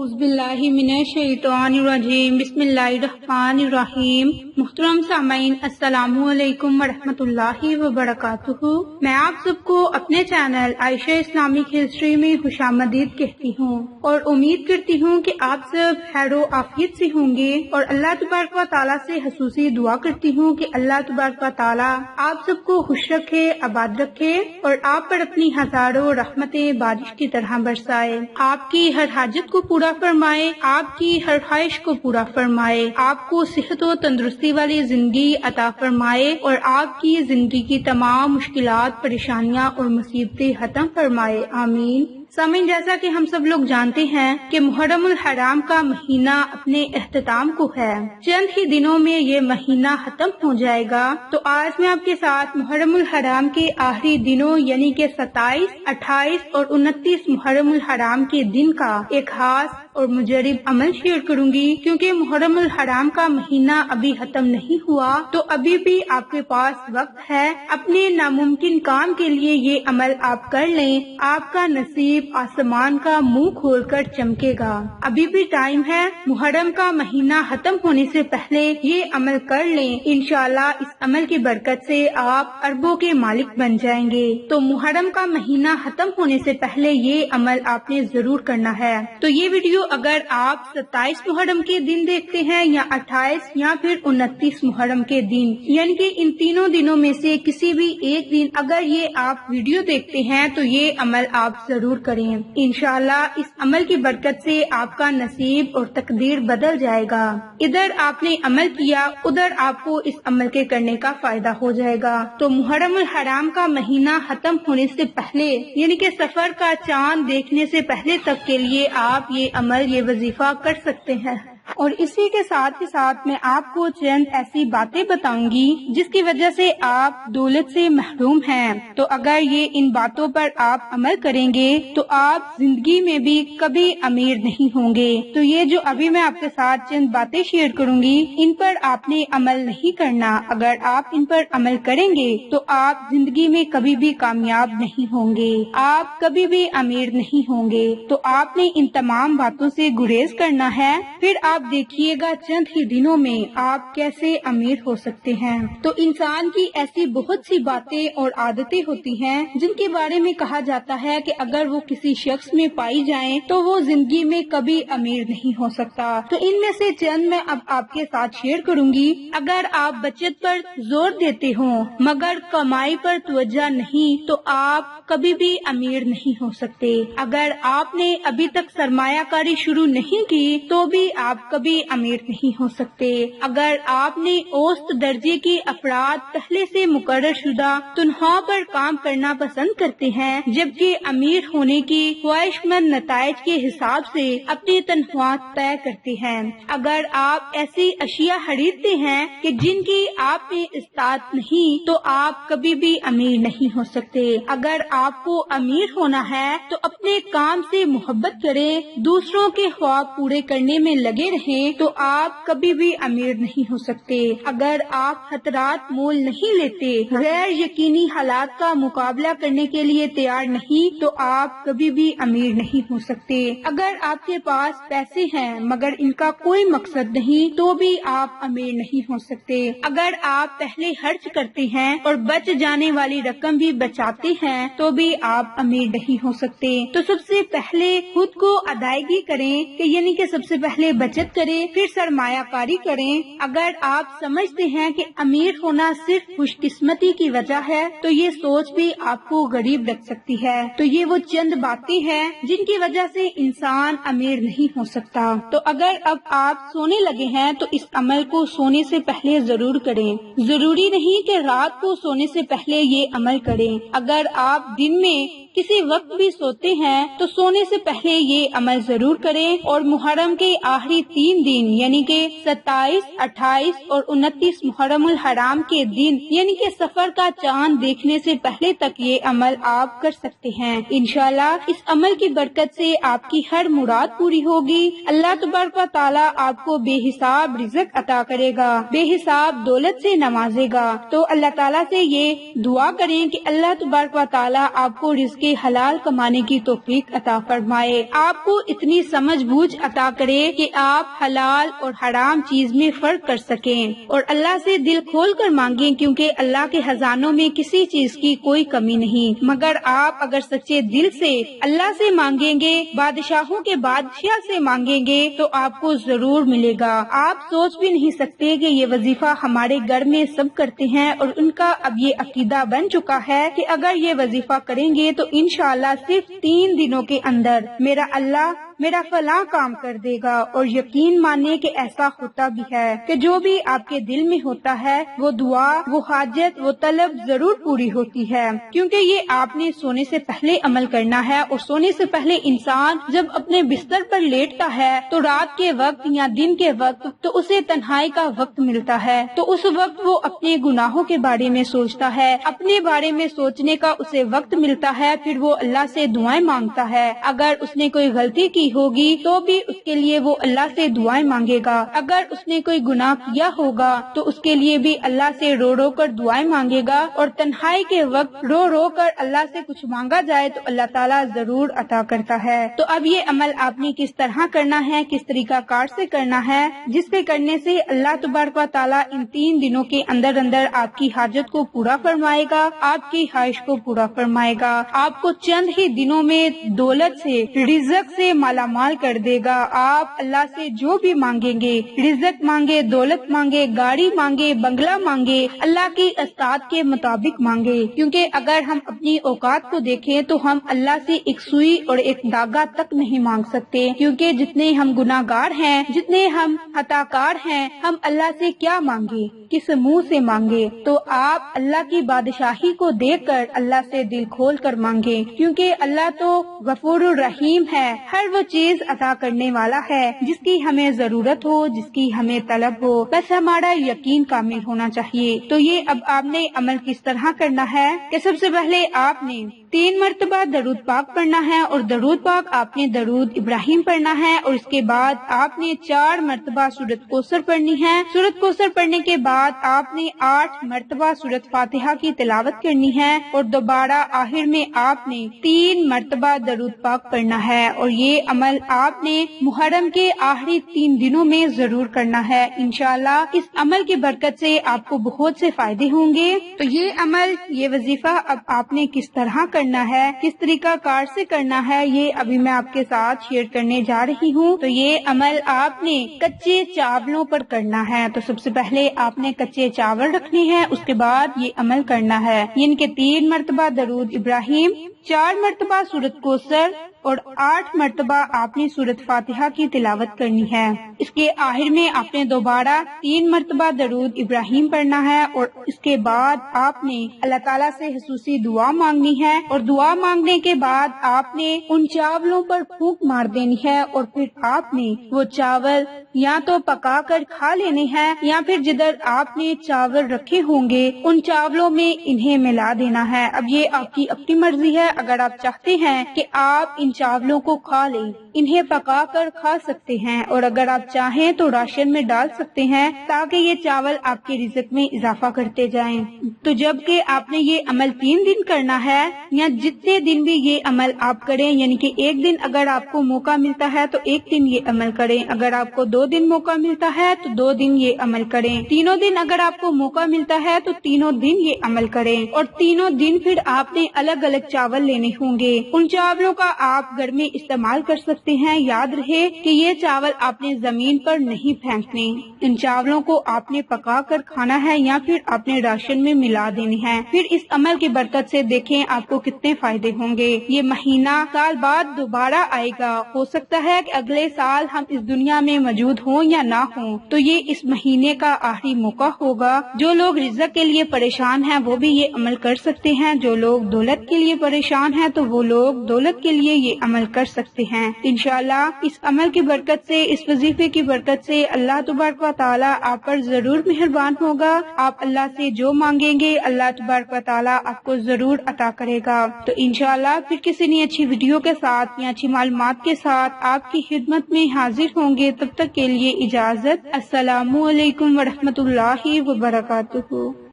اعوذ باللہ من الشیطان الرجیم بسم اللہ الرحمن الرحیم۔ محترم سامعین، السلام علیکم ورحمۃ اللہ وبرکاتہ۔ میں آپ سب کو اپنے چینل عائشہ اسلامک ہسٹری میں خوش آمدید کہتی ہوں اور امید کرتی ہوں کہ آپ سب خیر و عافیت سے ہوں گے، اور اللہ تبارک و تعالیٰ سے خصوصی دعا کرتی ہوں کہ اللہ تبارک و تعالیٰ آپ سب کو خوش رکھے، آباد رکھے، اور آپ پر اپنی ہزاروں رحمتیں بارش کی طرح برسائے، آپ کی ہر حاجت کو پورا فرمائے، آپ کی ہر خواہش کو پورا فرمائے، آپ کو صحت و تندرستی والی زندگی عطا فرمائے، اور آپ کی زندگی کی تمام مشکلات، پریشانیاں اور مصیبتیں ختم فرمائے، آمین۔ سامعین، جیسا کہ ہم سب لوگ جانتے ہیں کہ محرم الحرام کا مہینہ اپنے اختتام کو ہے، چند ہی دنوں میں یہ مہینہ ختم ہو جائے گا۔ تو آج میں آپ کے ساتھ محرم الحرام کے آخری دنوں یعنی کہ 27، 28 اور 29 محرم الحرام کے دن کا ایک خاص اور مجرب عمل شیئر کروں گی، کیونکہ محرم الحرام کا مہینہ ابھی ختم نہیں ہوا، تو ابھی بھی آپ کے پاس وقت ہے۔ اپنے ناممکن کام کے لیے یہ عمل آپ کر لیں، آپ کا نصیب آسمان کا منہ کھول کر چمکے گا۔ ابھی بھی ٹائم ہے، محرم کا مہینہ ختم ہونے سے پہلے یہ عمل کر لیں، انشاءاللہ اس عمل کی برکت سے آپ اربوں کے مالک بن جائیں گے۔ تو محرم کا مہینہ ختم ہونے سے پہلے یہ عمل آپ نے ضرور کرنا ہے۔ تو یہ ویڈیو اگر آپ 27 محرم کے دن دیکھتے ہیں یا 28 یا پھر 29 محرم کے دن، یعنی کہ ان تینوں دنوں میں سے کسی بھی ایک دن اگر یہ آپ ویڈیو دیکھتے ہیں تو یہ عمل آپ ضرور کریں، انشاءاللہ اس عمل کی برکت سے آپ کا نصیب اور تقدیر بدل جائے گا۔ ادھر آپ نے عمل کیا، ادھر آپ کو اس عمل کے کرنے کا فائدہ ہو جائے گا۔ تو محرم الحرام کا مہینہ ختم ہونے سے پہلے یعنی کہ سفر کا چاند دیکھنے سے پہلے تک کے لیے آپ یہ عمل، یہ وظیفہ کر سکتے ہیں۔ اور اسی کے ساتھ میں آپ کو چند ایسی باتیں بتاؤں گی جس کی وجہ سے آپ دولت سے محروم ہیں۔ تو اگر یہ ان باتوں پر آپ عمل کریں گے تو آپ زندگی میں بھی کبھی امیر نہیں ہوں گے۔ تو یہ جو ابھی میں آپ کے ساتھ چند باتیں شیئر کروں گی، ان پر آپ نے عمل نہیں کرنا۔ اگر آپ ان پر عمل کریں گے تو آپ زندگی میں کبھی بھی کامیاب نہیں ہوں گے، آپ کبھی بھی امیر نہیں ہوں گے۔ تو آپ نے ان تمام باتوں سے گریز کرنا ہے، پھر آپ دیکھیے گا چند ہی دنوں میں آپ کیسے امیر ہو سکتے ہیں۔ تو انسان کی ایسی بہت سی باتیں اور عادتیں ہوتی ہیں جن کے بارے میں کہا جاتا ہے کہ اگر وہ کسی شخص میں پائی جائیں تو وہ زندگی میں کبھی امیر نہیں ہو سکتا۔ تو ان میں سے چند میں اب آپ کے ساتھ شیئر کروں گی۔ اگر آپ بچت پر زور دیتے ہوں مگر کمائی پر توجہ نہیں تو آپ کبھی بھی امیر نہیں ہو سکتے۔ اگر آپ نے ابھی تک سرمایہ کاری شروع نہیں کی تو بھی آپ کبھی امیر نہیں ہو سکتے۔ اگر آپ نے اوسط درجے کے افراد پہلے سے مقرر شدہ تنخواہ پر کام کرنا پسند کرتے ہیں، جبکہ امیر ہونے کی خواہش مند نتائج کے حساب سے اپنی تنخواہ طے کرتے ہیں، اگر آپ ایسی اشیاء خریدتے ہیں کہ جن کی آپ میں استطاعت نہیں تو آپ کبھی بھی امیر نہیں ہو سکتے۔ اگر آپ کو امیر ہونا ہے تو اپنے کام سے محبت کریں، دوسروں کے خواب پورے کرنے میں لگے رہیں تو آپ کبھی بھی امیر نہیں ہو سکتے۔ اگر آپ خطرات مول نہیں لیتے، غیر یقینی حالات کا مقابلہ کرنے کے لیے تیار نہیں تو آپ کبھی بھی امیر نہیں ہو سکتے۔ اگر آپ کے پاس پیسے ہیں مگر ان کا کوئی مقصد نہیں تو بھی آپ امیر نہیں ہو سکتے۔ اگر آپ پہلے خرچ کرتے ہیں اور بچ جانے والی رقم بھی بچاتے ہیں تو بھی آپ امیر نہیں ہو سکتے۔ تو سب سے پہلے خود کو ادائیگی کریں کہ یعنی کہ سب سے پہلے بچت کریں، پھر سرمایہ کاری کریں۔ اگر آپ سمجھتے ہیں کہ امیر ہونا صرف خوش قسمتی کی وجہ ہے تو یہ سوچ بھی آپ کو غریب رکھ سکتی ہے۔ تو یہ وہ چند باتیں ہیں جن کی وجہ سے انسان امیر نہیں ہو سکتا۔ تو اگر اب آپ سونے لگے ہیں تو اس عمل کو سونے سے پہلے ضرور کریں۔ ضروری نہیں کہ رات کو سونے سے پہلے یہ عمل کریں، اگر آپ دن میں کسی وقت بھی سوتے ہیں تو سونے سے پہلے یہ عمل ضرور کریں، اور محرم کے آخری 3 دن یعنی کہ 27, 28 اور 29 محرم الحرام کے دن یعنی کہ سفر کا چاند دیکھنے سے پہلے تک یہ عمل آپ کر سکتے ہیں۔ انشاءاللہ اس عمل کی برکت سے آپ کی ہر مراد پوری ہوگی۔ اللہ تبارک و تعالی آپ کو بے حساب رزق عطا کرے گا، بے حساب دولت سے نوازے گا۔ تو اللہ تعالیٰ سے یہ دعا کریں کہ اللہ تبارک و تعالیٰ آپ کو رزق حلال کمانے کی توفیق عطا فرمائے، آپ کو اتنی سمجھ بوجھ عطا کرے کہ آپ حلال اور حرام چیز میں فرق کر سکیں، اور اللہ سے دل کھول کر مانگیں، کیونکہ اللہ کے خزانوں میں کسی چیز کی کوئی کمی نہیں، مگر آپ اگر سچے دل سے اللہ سے مانگیں گے، بادشاہوں کے بادشاہ سے مانگیں گے تو آپ کو ضرور ملے گا۔ آپ سوچ بھی نہیں سکتے کہ یہ وظیفہ ہمارے گھر میں سب کرتے ہیں، اور ان کا اب یہ عقیدہ بن چکا ہے کہ اگر یہ وظیفہ کریں گے تو انشاءاللہ صرف 3 دنوں کے اندر میرا اللہ میرا فلاں کام کر دے گا۔ اور یقین مانے کہ ایسا ہوتا بھی ہے کہ جو بھی آپ کے دل میں ہوتا ہے وہ دعا، وہ حاجت، وہ طلب ضرور پوری ہوتی ہے، کیونکہ یہ آپ نے سونے سے پہلے عمل کرنا ہے۔ اور سونے سے پہلے انسان جب اپنے بستر پر لیٹتا ہے تو رات کے وقت یا دن کے وقت تو اسے تنہائی کا وقت ملتا ہے، تو اس وقت وہ اپنے گناہوں کے بارے میں سوچتا ہے، اپنے بارے میں سوچنے کا اسے وقت ملتا ہے، پھر وہ اللہ سے دعائیں مانگتا ہے۔ اگر اس نے کوئی غلطی کی ہوگی تو بھی اس کے لیے وہ اللہ سے دعائیں مانگے گا، اگر اس نے کوئی گناہ کیا ہوگا تو اس کے لیے بھی اللہ سے رو رو کر دعائیں مانگے گا، اور تنہائی کے وقت رو رو کر اللہ سے کچھ مانگا جائے تو اللہ تعالیٰ ضرور عطا کرتا ہے۔ تو اب یہ عمل آپ نے کس طرح کرنا ہے، کس طریقہ کار سے کرنا ہے، جس کے کرنے سے اللہ تبارک و تعالیٰ ان 3 دنوں کے اندر آپ کی حاجت کو پورا فرمائے گا، آپ کی خواہش کو پورا فرمائے گا، آپ کو چند ہی دنوں میں دولت سے، رزق سے مالا مال کر دے گا۔ آپ اللہ سے جو بھی مانگیں گے، رزق مانگے، دولت مانگے، گاڑی مانگے، بنگلہ مانگے، اللہ کی استاد کے مطابق مانگے، کیونکہ اگر ہم اپنی اوقات کو دیکھیں تو ہم اللہ سے ایک سوئی اور ایک داغا تک نہیں مانگ سکتے، کیونکہ جتنے ہم گناہ گار ہیں، جتنے ہم خطا کار ہیں، ہم اللہ سے کیا مانگے، کس منہ سے مانگے؟ تو آپ اللہ کی بادشاہی کو دیکھ کر اللہ سے دل کھول کر مانگے، کیونکہ اللہ تو غفور الرحیم ہے، ہر وہ چیز عطا کرنے والا ہے جس کی ہمیں ضرورت ہو، جس کی ہمیں طلب ہو، بس ہمارا یقین کامل ہونا چاہیے۔ تو یہ اب آپ نے عمل کس طرح کرنا ہے کہ سب سے پہلے آپ نے 3 مرتبہ درود پاک پڑھنا ہے، اور درود پاک آپ نے درود ابراہیم پڑھنا ہے، اور اس کے بعد آپ نے 4 مرتبہ سورۃ کوثر پڑھنی ہے۔ سورۃ کوثر پڑھنے کے بعد آپ نے 8 مرتبہ سورۃ فاتحہ کی تلاوت کرنی ہے، اور دوبارہ آخر میں آپ نے 3 مرتبہ درود پاک پڑھنا ہے۔ اور یہ عمل آپ نے محرم کے آخری 3 دنوں میں ضرور کرنا ہے۔ انشاءاللہ اس عمل کی برکت سے آپ کو بہت سے فائدے ہوں گے۔ تو یہ عمل، یہ وظیفہ اب آپ نے کس طرح کرنا ہے، کس طریقہ کار سے کرنا ہے، یہ ابھی میں آپ کے ساتھ شیئر کرنے جا رہی ہوں۔ تو یہ عمل آپ نے کچے چاولوں پر کرنا ہے۔ تو سب سے پہلے آپ نے کچے چاول رکھنے ہیں، اس کے بعد یہ عمل کرنا ہے، یعنی کہ 3 مرتبہ درود ابراہیم، 4 مرتبہ سورۃ کوثر، اور 8 مرتبہ آپ نے سورۃ فاتحہ کی تلاوت کرنی ہے۔ اس کے آخر میں آپ نے دوبارہ 3 مرتبہ درود ابراہیم پڑھنا ہے، اور اس کے بعد آپ نے اللہ تعالیٰ سے خصوصی دعا مانگنی ہے، اور دعا مانگنے کے بعد آپ نے ان چاولوں پر پھونک مار دینی ہے، اور پھر آپ نے وہ چاول یا تو پکا کر کھا لینے ہیں، یا پھر جدھر آپ نے چاول رکھے ہوں گے ان چاولوں میں انہیں ملا دینا ہے۔ اب یہ آپ کی اپنی مرضی ہے، اگر آپ چاہتے ہیں کہ آپ ان چاولوں کو کھا لیں، انہیں پکا کر کھا سکتے ہیں، اور اگر آپ چاہیں تو راشن میں ڈال سکتے ہیں تاکہ یہ چاول آپ کے رزق میں اضافہ کرتے جائیں۔ تو جب کہ آپ نے یہ عمل 3 دن کرنا ہے، یا جتنے دن بھی یہ عمل آپ کریں، یعنی کہ ایک دن اگر آپ کو موقع ملتا ہے تو ایک دن یہ عمل کریں، اگر آپ کو 2 دن موقع ملتا ہے تو 2 دن یہ عمل کریں، 3 دن اگر آپ کو موقع ملتا ہے تو 3 دن یہ عمل کریں، اور 3 دن پھر آپ نے الگ الگ چاول لینے ہوں گے۔ ان چاولوں کا آپ گھر میں استعمال کر سکتے ہیں۔ یاد رہے کہ یہ چاول آپ نے زمین پر نہیں پھینکنے، ان چاولوں کو آپ نے پکا کر کھانا ہے، یا پھر آپ نے راشن میں ملا دینے ہیں۔ پھر اس عمل کی برکت سے دیکھیں آپ کو کتنے فائدے ہوں گے۔ یہ مہینہ سال بعد دوبارہ آئے گا، ہو سکتا ہے کہ اگلے سال ہم اس دنیا میں موجود ہوں یا نہ ہوں، تو یہ اس مہینے کا آخری موقع ہوگا۔ جو لوگ رزق کے لیے پریشان ہیں وہ بھی یہ عمل کر سکتے ہیں، جو لوگ دولت کے لیے پریشان ہیں تو وہ لوگ دولت کے لیے یہ عمل کر سکتے ہیں۔ انشاءاللہ اس عمل کی برکت سے، اس وظیفے کی برکت سے اللہ تبارک و تعالیٰ آپ پر ضرور مہربان ہوگا۔ آپ اللہ سے جو مانگیں گے اللہ تبارک و تعالیٰ آپ کو ضرور عطا کرے گا۔ تو انشاءاللہ پھر کسی نئی اچھی ویڈیو کے ساتھ یا اچھی معلومات کے ساتھ آپ کی خدمت میں حاضر ہوں گے۔ تب تک کے لیے اجازت۔ السلام علیکم ورحمۃ اللہ وبرکاتہ۔